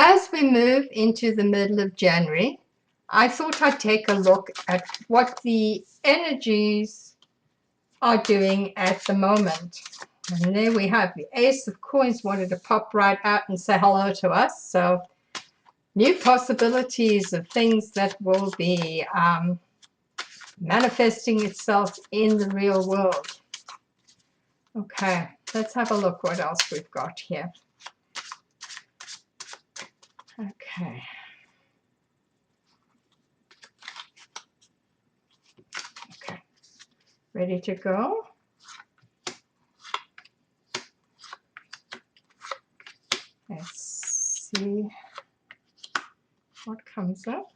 As we move into the middle of January, I thought I'd take a look at what the energies are doing at the moment. And there we have the Ace of Coins wanted to pop right out and say hello to us. So new possibilities of things that will be manifesting itself in the real world. Okay, let's have a look what else we've got here. Okay. Okay, ready to go? Let's see what comes up.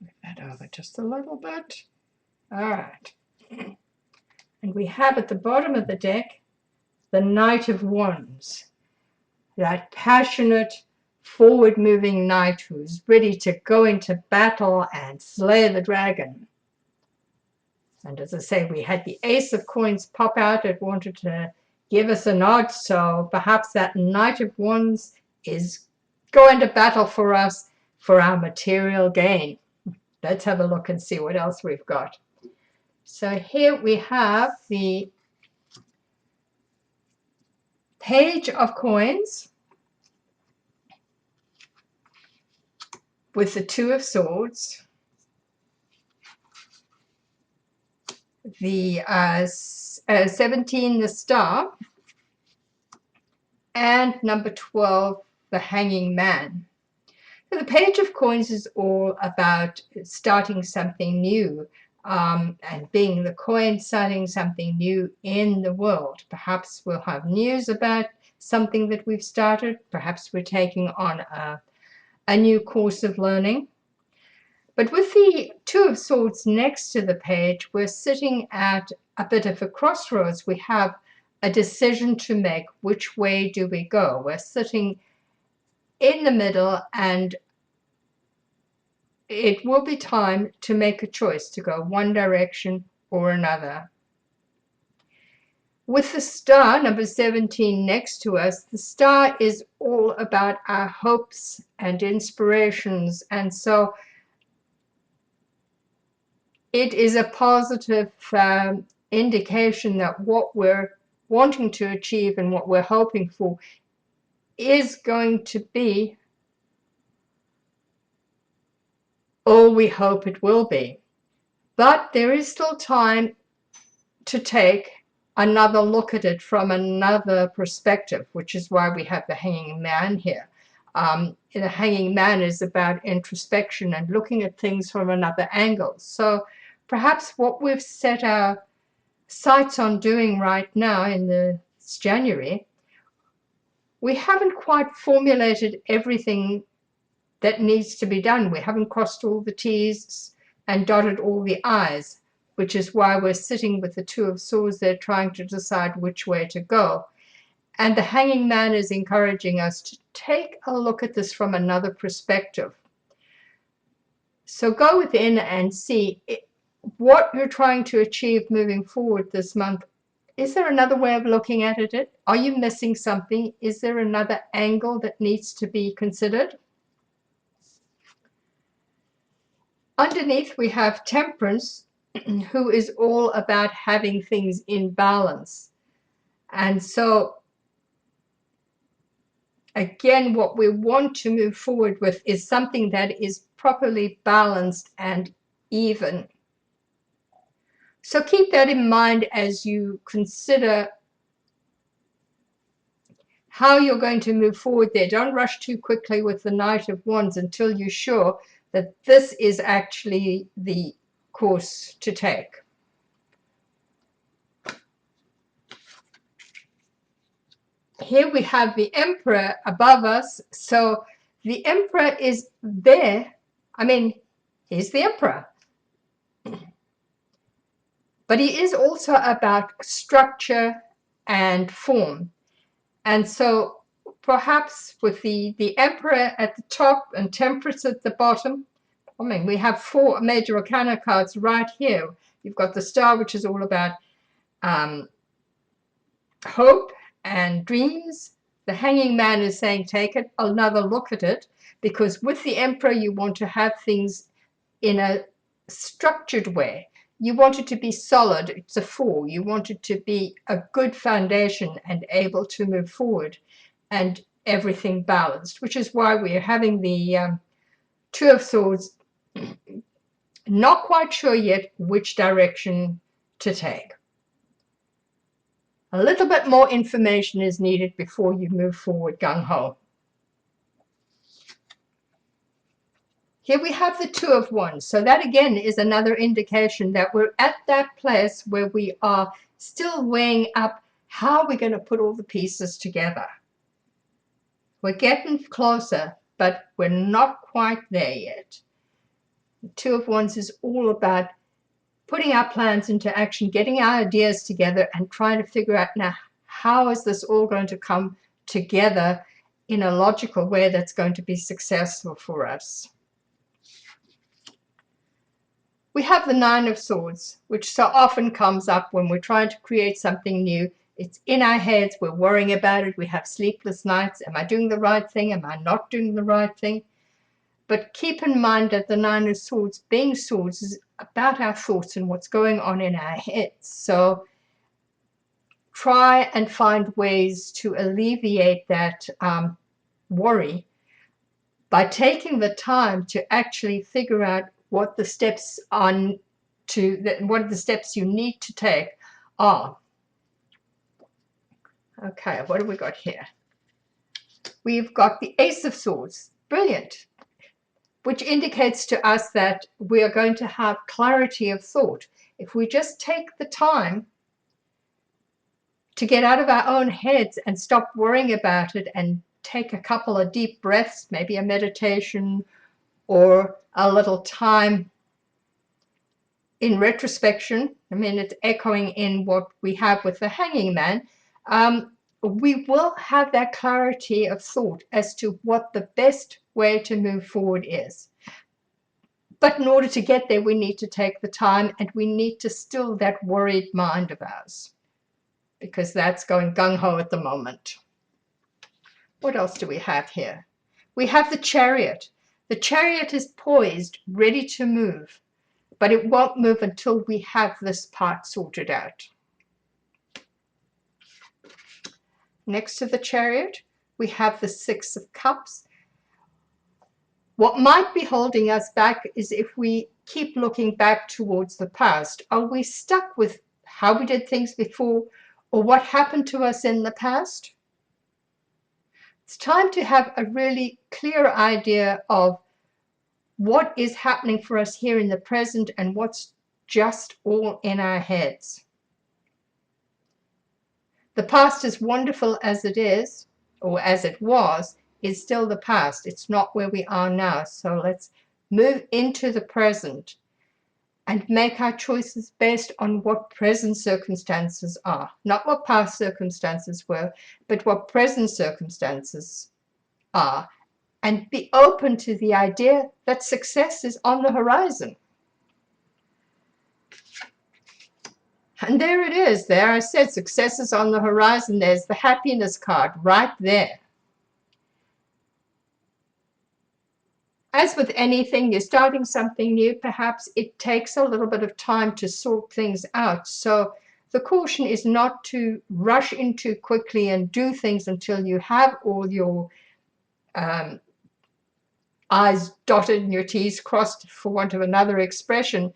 Move that over just a little bit. All right. And we have at the bottom of the deck the Knight of Wands, that passionate, forward-moving knight who's ready to go into battle and slay the dragon. And as I say, we had the Ace of Coins pop out. It wanted to give us a nod, so perhaps that Knight of Wands is going to battle for us for our material gain. Let's have a look and see what else we've got. So here we have the Page of Coins with the Two of Swords, the 17, the Star, and number 12, the Hanging Man. So the Page of Coins is all about starting something new, and being the coin, starting something new in the world. Perhaps we'll have news about something that we've started. Perhaps we're taking on a new course of learning. But with the Two of Swords next to the page, we're sitting at a bit of a crossroads. We have a decision to make. Which way do we go? We're sitting in the middle, and it will be time to make a choice to go one direction or another. With the Star, number 17, next to us, the Star is all about our hopes and inspirations. And so it is a positive indication that what we're wanting to achieve and what we're hoping for is going to be all we hope it will be. But there is still time to take another look at it from another perspective, which is why we have the Hanging Man here. The Hanging Man is about introspection and looking at things from another angle. So perhaps what we've set our sights on doing right now in this January, we haven't quite formulated everything that needs to be done. We haven't crossed all the T's and dotted all the I's, which is why we're sitting with the Two of Swords there trying to decide which way to go. And the Hanging Man is encouraging us to take a look at this from another perspective. So go within and see what you're trying to achieve moving forward this month. Is there another way of looking at it? Are you missing something? Is there another angle that needs to be considered? Underneath, we have Temperance, who is all about having things in balance. And so, again, what we want to move forward with is something that is properly balanced and even. So keep that in mind as you consider how you're going to move forward there. Don't rush too quickly with the Knight of Wands until you're sure that this is actually the course to take. Here we have the Emperor above us. So the Emperor is there. I mean, he's the Emperor. But he is also about structure and form. And so perhaps with the Emperor at the top and Temperance at the bottom, I mean, we have 4 major arcana cards right here. You've got the Star, which is all about hope and dreams. The Hanging Man is saying, take it, another look at it, because with the Emperor, you want to have things in a structured way. You want it to be solid. It's a 4. You want it to be a good foundation and able to move forward and everything balanced, which is why we're having the 2 of Swords. Not quite sure yet which direction to take. A little bit more information is needed before you move forward gung-ho. Here we have the 2 of Wands. So that again is another indication that we're at that place where we are still weighing up how we're going to put all the pieces together. We're getting closer, but we're not quite there yet. The 2 of Wands is all about putting our plans into action, getting our ideas together and trying to figure out now, how is this all going to come together in a logical way that's going to be successful for us. We have the 9 of Swords, which so often comes up when we're trying to create something new. It's in our heads, we're worrying about it, we have sleepless nights. Am I doing the right thing? Am I not doing the right thing? But keep in mind that the 9 of Swords, being swords, is about our thoughts and what's going on in our heads. So try and find ways to alleviate that worry by taking the time to actually figure out what the steps what the steps you need to take are. Okay, what have we got here? We've got the Ace of Swords. Brilliant. Which indicates to us that we are going to have clarity of thought. If we just take the time to get out of our own heads and stop worrying about it and take a couple of deep breaths, maybe a meditation or a little time in retrospection. I mean, it's echoing in what we have with the Hanging Man. We will have that clarity of thought as to what the best way to move forward is. But in order to get there, we need to take the time and we need to still that worried mind of ours, because that's going gung-ho at the moment. What else do we have here? We have the Chariot. The Chariot is poised, ready to move, but it won't move until we have this part sorted out. Next to the Chariot, we have the 6 of Cups. What might be holding us back is if we keep looking back towards the past. Are we stuck with how we did things before or what happened to us in the past? It's time to have a really clear idea of what is happening for us here in the present and what's just all in our heads. The past, as wonderful as it is, or as it was, is still the past. It's not where we are now. So let's move into the present and make our choices based on what present circumstances are. Not what past circumstances were, but what present circumstances are. And be open to the idea that success is on the horizon. And there it is. There I said success is on the horizon. There's the happiness card right there. As with anything, you're starting something new, perhaps it takes a little bit of time to sort things out. So the caution is not to rush into quickly and do things until you have all your I's dotted and your T's crossed, for want of another expression,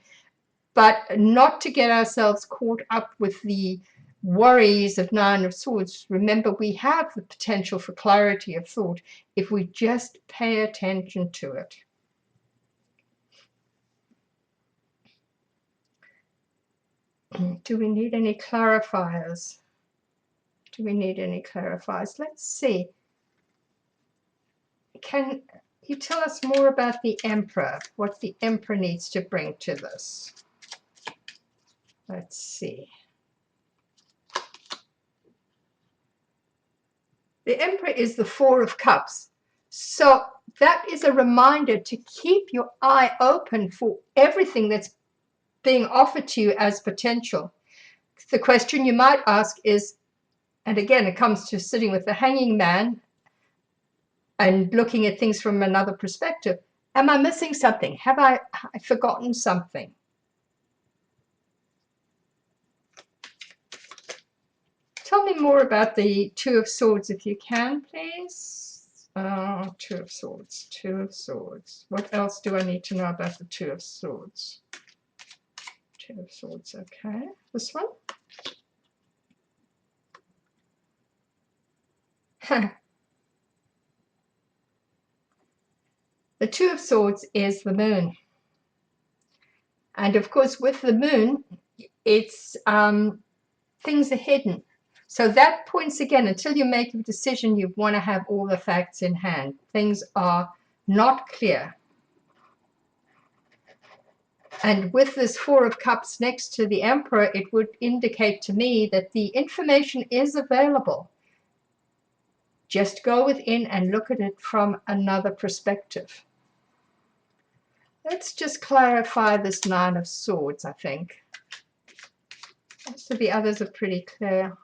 but not to get ourselves caught up with the worries of 9 of Swords. Remember, we have the potential for clarity of thought if we just pay attention to it. Do we need any clarifiers? Do we need any clarifiers? Let's see. Can you tell us more about the Emperor, what the Emperor needs to bring to this? Let's see. The Emperor is the Four of Cups. So that is a reminder to keep your eye open for everything that's being offered to you as potential. The question you might ask is, and again, it comes to sitting with the hanging man and looking at things from another perspective. Am I missing something? Have I forgotten something? Tell me more about the Two of Swords if you can, please. Two of Swords, Two of Swords. What else do I need to know about the Two of Swords? Two of Swords, okay. This one? The Two of Swords is the moon. And of course, with the moon, it's things are hidden. So that points again, until you make a decision, you want to have all the facts in hand. Things are not clear. And with this Four of Cups next to the Emperor, it would indicate to me that the information is available. Just go within and look at it from another perspective. Let's just clarify this Nine of Swords, I think. Most of the others are pretty clear.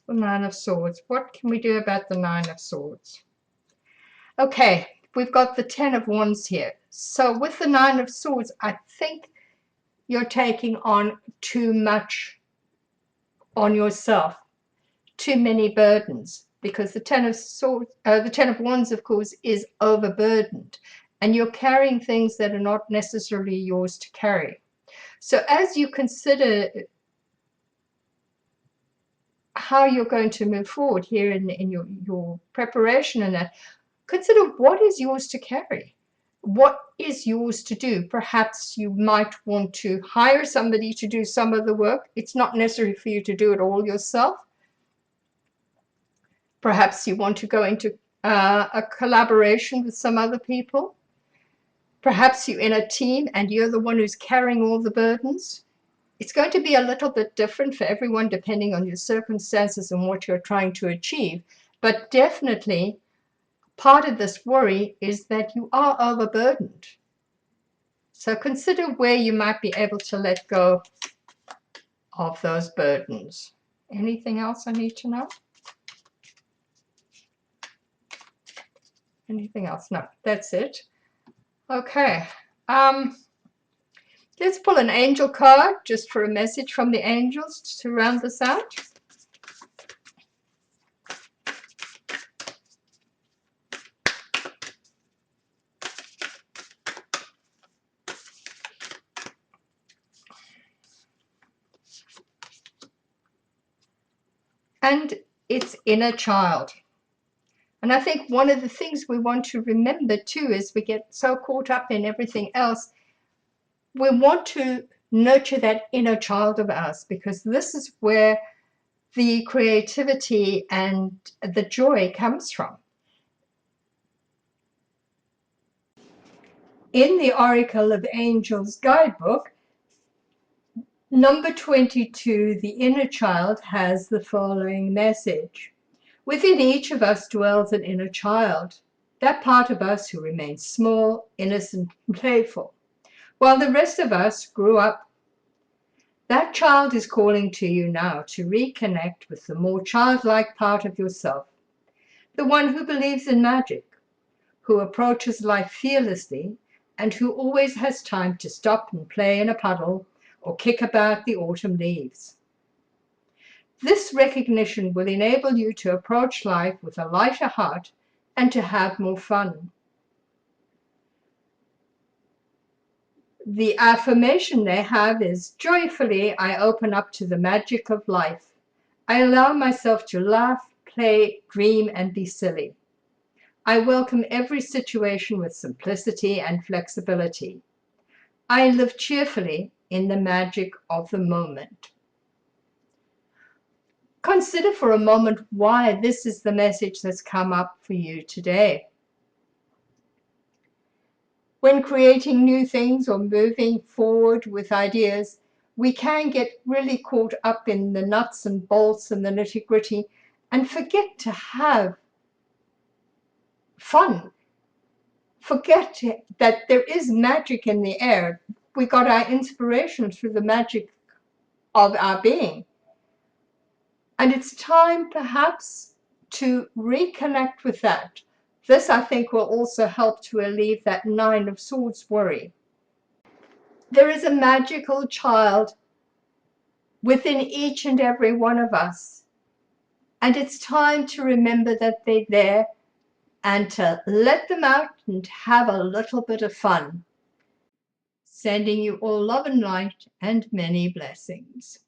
The Nine of Swords. What can we do about the Nine of Swords? Okay, we've got the Ten of Wands here. So with the Nine of Swords, I think you're taking on too much on yourself, too many burdens, because the Ten of Swords, the Ten of Wands, of course, is overburdened, and you're carrying things that are not necessarily yours to carry. So as you consider how you're going to move forward here in your preparation and that, consider what is yours to carry. What is yours to do? Perhaps you might want to hire somebody to do some of the work. It's not necessary for you to do it all yourself. Perhaps you want to go into a collaboration with some other people. Perhaps you're in a team and you're the one who's carrying all the burdens. It's going to be a little bit different for everyone depending on your circumstances and what you're trying to achieve. But definitely, part of this worry is that you are overburdened. So consider where you might be able to let go of those burdens. Anything else I need to know? Anything else? No, that's it. Okay. Let's pull an angel card just for a message from the angels to round this out. And it's inner child. And I think one of the things we want to remember too is we get so caught up in everything else. We want to nurture that inner child of ours, because this is where the creativity and the joy comes from. In the Oracle of Angels guidebook, number 22, the inner child, has the following message. Within each of us dwells an inner child, that part of us who remains small, innocent, and playful, while the rest of us grew up. That child is calling to you now to reconnect with the more childlike part of yourself, the one who believes in magic, who approaches life fearlessly, and who always has time to stop and play in a puddle or kick about the autumn leaves. This recognition will enable you to approach life with a lighter heart and to have more fun. The affirmation they have is, joyfully I open up to the magic of life. I allow myself to laugh, play, dream, and be silly. I welcome every situation with simplicity and flexibility. I live cheerfully in the magic of the moment. Consider for a moment why this is the message that's come up for you today. When creating new things or moving forward with ideas, we can get really caught up in the nuts and bolts and the nitty-gritty and forget to have fun. Forget that there is magic in the air. We got our inspiration through the magic of our being. And it's time perhaps to reconnect with that. This, I think, will also help to alleviate that Nine of Swords worry. There is a magical child within each and every one of us. And it's time to remember that they're there and to let them out and have a little bit of fun. Sending you all love and light and many blessings.